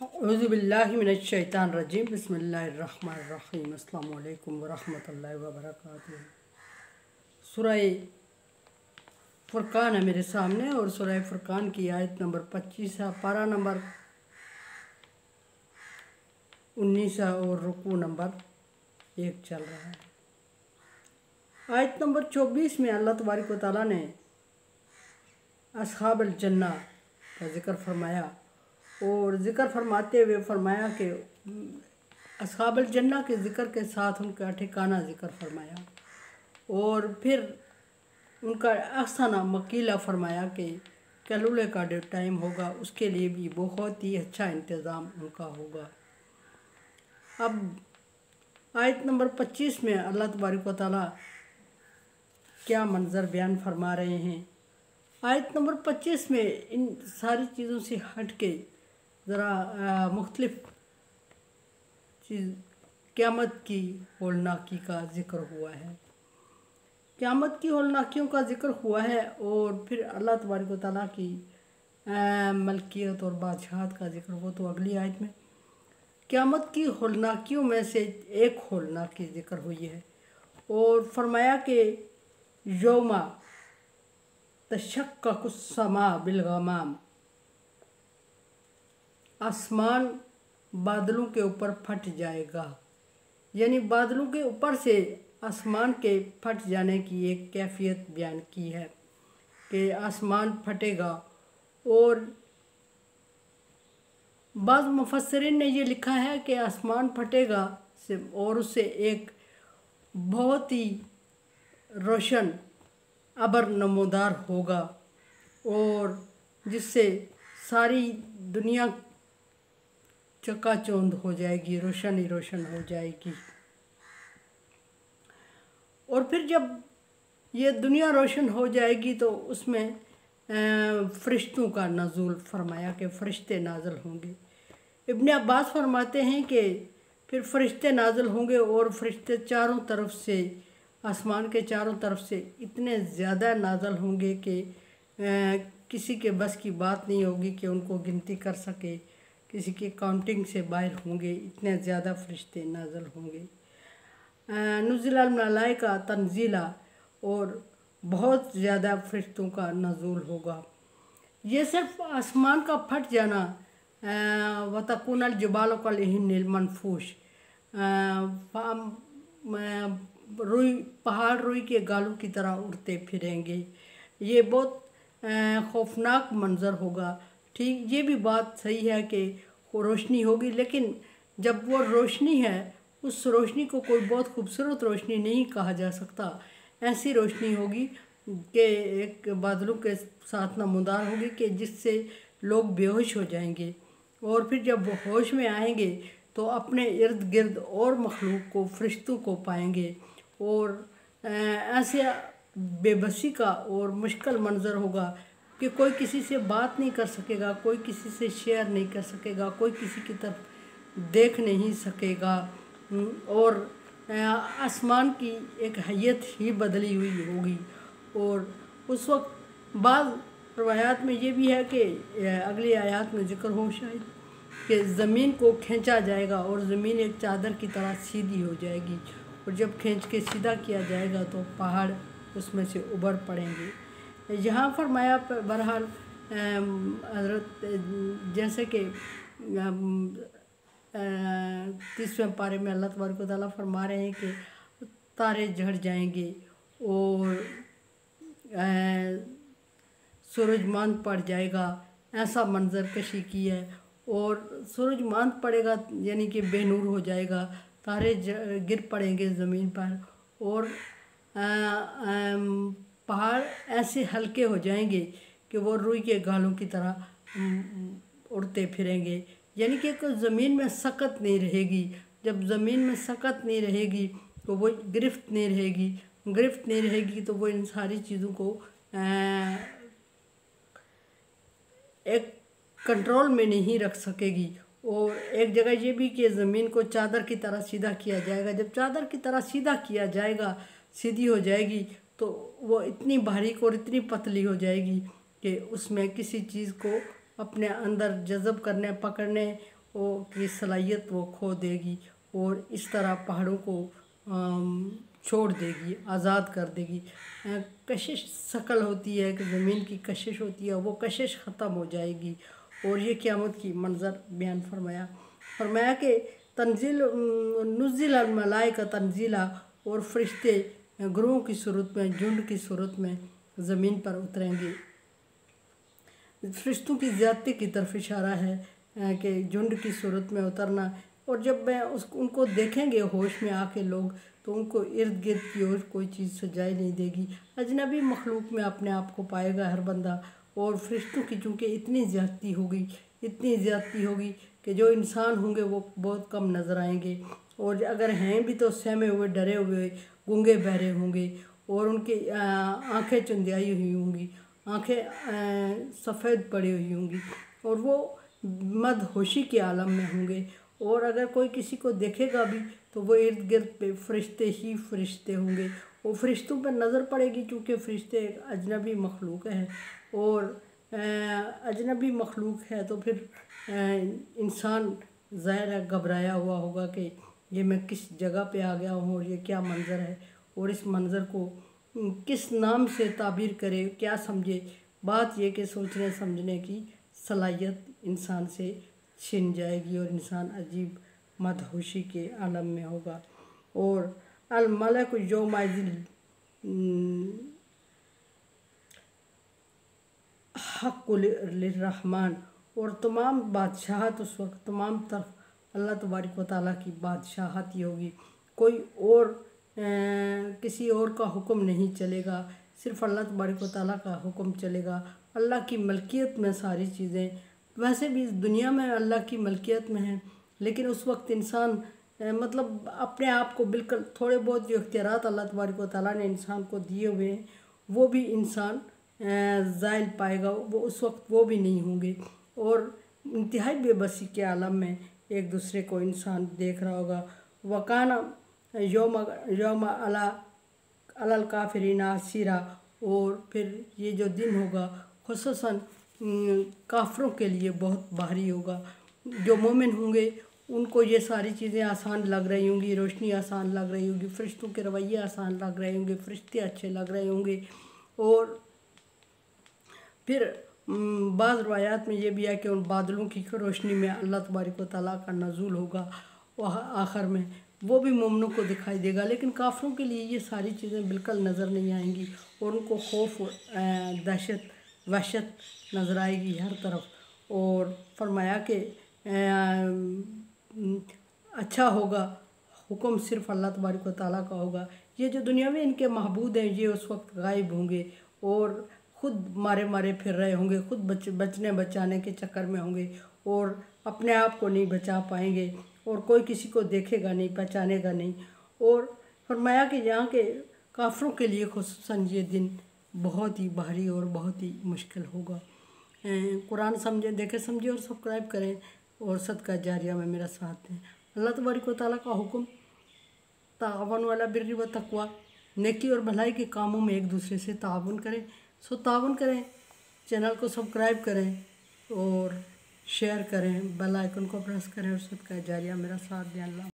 औज़ुबिल्लाहिमिनश्शैतानिर्रजीम बिस्मिल्लाहिर्रहमानिर्रहीम अस्सलामु अलैकुम वरहमतुल्लाहि वबरकातुहू। सूरह फुरकान है मेरे सामने और सूरह फुरकान की आयत नंबर 25 है, पारा नंबर 19 है और रुकू नंबर 1 चल रहा है। आयत नंबर 24 में अल्लाह तबारक व तआला ने अस्हाबुल जन्ना का जिक्र फरमाया और ज़िक्र फरमाते हुए फरमाया कि अस्हाबुल जन्ना के ज़िक्र के साथ उनका ठिकाना ज़िक्र फरमाया और फिर उनका अहसाना मकीला फरमाया कि कैलुले का जो टाइम होगा उसके लिए भी बहुत ही अच्छा इंतज़ाम उनका होगा। अब आयत नंबर 25 में अल्लाह तबारक व तआला क्या मंज़र बयान फरमा रहे हैं। आयत नंबर 25 में इन सारी चीज़ों से हट के ज़रा मुख्तलिफ चीज़ क़यामत की होलनाकी का ज़िक्र हुआ है। क़यामत की होलनाकियों का ज़िक्र हुआ है और फिर अल्लाह तबारक व तआला की मलकियत और बादशाहत का ज़िक्र हो तो अगली आयत में क़यामत की होलनाकियों में से एक होलनाकी ज़िक्र हुई है और फरमाया कि यौमा तशक्ककुस्समा बिलगमाम, आसमान बादलों के ऊपर फट जाएगा। यानी बादलों के ऊपर से आसमान के फट जाने की एक कैफियत बयान की है कि आसमान फटेगा। और बाज़ मुफस्सिरीन ने ये लिखा है कि आसमान फटेगा से और उससे एक बहुत ही रोशन अबर नमोदार होगा और जिससे सारी दुनिया चकाचौंध हो जाएगी, रोशन ही रोशन हो जाएगी। और फिर जब ये दुनिया रोशन हो जाएगी तो उसमें फ़रिश्तों का नज़ूल फरमाया कि फ़रिश्ते नाज़िल होंगे। इब्न अब्बास फरमाते हैं कि फिर फ़रिश्ते नाज़िल होंगे और फ़रिश्ते चारों तरफ से आसमान के चारों तरफ से इतने ज़्यादा नाज़िल होंगे कि किसी के बस की बात नहीं होगी कि उनको गिनती कर सके, किसी की काउंटिंग से बाहर होंगे, इतने ज़्यादा फ़रिश्ते नाज़िल होंगे। नुज़िलल मलाइका तंज़ीला और बहुत ज़्यादा फ़रिश्तों का नज़ूल होगा। ये सिर्फ आसमान का फट जाना वतकुनल जिबालु कलइहिनिल मनफूश, रुई पहाड़ रुई के गालों की तरह उड़ते फिरेंगे। ये बहुत खौफनाक मंज़र होगा। ठीक ये भी बात सही है कि रोशनी होगी, लेकिन जब वो रोशनी है उस रोशनी को कोई बहुत खूबसूरत रोशनी नहीं कहा जा सकता। ऐसी रोशनी होगी कि एक बादलों के साथ नमूदार होगी कि जिससे लोग बेहोश हो जाएंगे और फिर जब वो होश में आएंगे तो अपने इर्द गिर्द और मखलूक को फ़रिश्तों को पाएंगे और ऐसे बेबसी का और मुश्किल मंज़र होगा कि कोई किसी से बात नहीं कर सकेगा, कोई किसी से शेयर नहीं कर सकेगा, कोई किसी की तरफ देख नहीं सकेगा और आसमान की एक हैयत ही बदली हुई होगी। और उस वक्त बाज़ रवायात में ये भी है कि अगली आयत में ज़िक्र हो शायद कि ज़मीन को खींचा जाएगा और ज़मीन एक चादर की तरह सीधी हो जाएगी और जब खींच के सीधा किया जाएगा तो पहाड़ उसमें से उभर पड़ेंगे। यहाँ फरमाया बहरहाल हज़रत जैसे कि 30वें पारे में अल्लाह तबारक व तआला फरमा रहे हैं कि तारे झड़ जाएंगे और सूरज मांद पड़ जाएगा। ऐसा मंज़र कशी की है और सूरज मांद पड़ेगा यानी कि बेनूर हो जाएगा, तारे गिर पड़ेंगे ज़मीन पर और पहाड़ ऐसे हल्के हो जाएंगे कि वो रुई के गालों की तरह उड़ते फिरेंगे। यानी कि ज़मीन में सकत नहीं रहेगी। जब ज़मीन में सकत नहीं रहेगी तो वो गिरफ्त नहीं रहेगी, गिरफ्त नहीं रहेगी तो वो इन सारी चीज़ों को एक कंट्रोल में नहीं रख सकेगी। और एक जगह ये भी कि ज़मीन को चादर की तरह सीधा किया जाएगा। जब चादर की तरह सीधा किया जाएगा, सीधी हो जाएगी तो वो इतनी बारीक और इतनी पतली हो जाएगी कि उसमें किसी चीज़ को अपने अंदर जज़ब करने, पकड़ने की सलाहियत वो खो देगी और इस तरह पहाड़ों को छोड़ देगी, आज़ाद कर देगी। कशिश शकल होती है कि ज़मीन की कशिश होती है, वो कशिश ख़त्म हो जाएगी। और ये क़यामत की मंज़र बयान फरमाया कि तंजील नुज़्ज़िल अल मलाइका तंजीला, और फरिश्ते ग्रोह की सूरत में, झुंड की सूरत में ज़मीन पर उतरेंगे। फरिश्तों की ज़्यादती की तरफ इशारा है कि झुंड की सूरत में उतरना। और जब उनको देखेंगे होश में आके लोग, तो उनको इर्द गिर्द की और कोई चीज़ सजाई नहीं देगी। अजनबी मखलूक में अपने आप को पाएगा हर बंदा। और फरिश्तों की चूँकि इतनी ज़्यादती होगी कि जो इंसान होंगे वो बहुत कम नज़र आएंगे, और अगर हैं भी तो सहमे हुए, डरे हुए, गूंगे बहरे होंगे, और उनकी आँखें चंदियाई हुई होंगी, आँखें सफ़ेद पड़ी हुई होंगी, और वो मदहोशी के आलम में होंगे। और अगर कोई किसी को देखेगा भी तो वो इर्द गिर्द पे फरिश्ते ही फरिश्ते होंगे। वो फरिश्तों पर नज़र पड़ेगी, चूँकि फरिश्ते एक अजनबी मखलूक है, और अजनबी मखलूक है तो फिर इंसान ज़ाहिर है घबराया हुआ होगा कि ये मैं किस जगह पे आ गया हूँ और ये क्या मंज़र है, और इस मंज़र को किस नाम से ताबीर करे, क्या समझे। बात ये कि सोचने समझने की सलाहियत इंसान से छिन जाएगी और इंसान अजीब मदहोशी के आलम में होगा। और अल मलक यौमइज़िन हक़्क़ुल लिर्रहमान, और तमाम बादशाहत उस वक्त तमाम तरफ अल्लाह तबारक व तआला की बादशाहत ही होगी। कोई और किसी और का हुक्म नहीं चलेगा, सिर्फ़ अल्लाह तबारक व तआला का हुक्म चलेगा। अल्लाह की मलकियत में सारी चीज़ें, वैसे भी इस दुनिया में अल्लाह की मलकियत में है, लेकिन उस वक्त इंसान मतलब अपने आप को बिल्कुल थोड़े बहुत जो इख्तियारात अल्लाह तबारक व तआला ने इंसान को दिए हुए हैं वो भी इंसान ज़ाइल पाएगा, वो उस वक्त वो भी नहीं होंगे। और इंतहाई बेबसी के आलम में एक दूसरे को इंसान देख रहा होगा। वकाना यौम अलल काफिरीन आसिरा, और फिर ये जो दिन होगा खुसूसन काफिरों के लिए बहुत भारी होगा। जो मोमिन होंगे उनको ये सारी चीज़ें आसान लग रही होंगी, रोशनी आसान लग रही होगी, फरिश्तों के रवैये आसान लग रहे होंगे, फरिश्ते अच्छे लग रहे होंगे। और फिर बाज़ रवायात में ये भी है कि उन बादलों की रोशनी में अल्लाह तबारक व तआला का नज़ूल होगा, वह आखिर में वो भी मोमिनों को दिखाई देगा। लेकिन काफिरों के लिए ये सारी चीज़ें बिल्कुल नज़र नहीं आएंगी, और उनको खौफ, दहशत, वहशत नज़र आएगी हर तरफ। और फरमाया कि अच्छा होगा, हुक्म सिर्फ़ अल्लाह तबारक व तआला का होगा। ये जो दुनिया में इनके महबूद हैं ये उस वक्त गायब होंगे और ख़ुद मारे मारे फिर रहे होंगे, ख़ुद बचने बचाने के चक्कर में होंगे, और अपने आप को नहीं बचा पाएंगे, और कोई किसी को देखेगा नहीं, पहचानेगा नहीं। और फरमाया कि यहाँ के काफिरों के लिए खुसूसन ये दिन बहुत ही भारी और बहुत ही मुश्किल होगा। कुरान समझे, देखे समझे और सब्सक्राइब करें, और सदका जारिया में मेरा साथ दें। अल्लाह तबारक व तआला का हुक्म, ताअवनु अला बिर्रि व तक़वा, नेकी और भलाई के कामों में एक दूसरे से ताअवुन करें। सो ताअवुन करें, चैनल को सब्सक्राइब करें और शेयर करें, बेल आइकन को प्रेस करें, और सदका जारिया मेरा साथ दें। अल्लाह।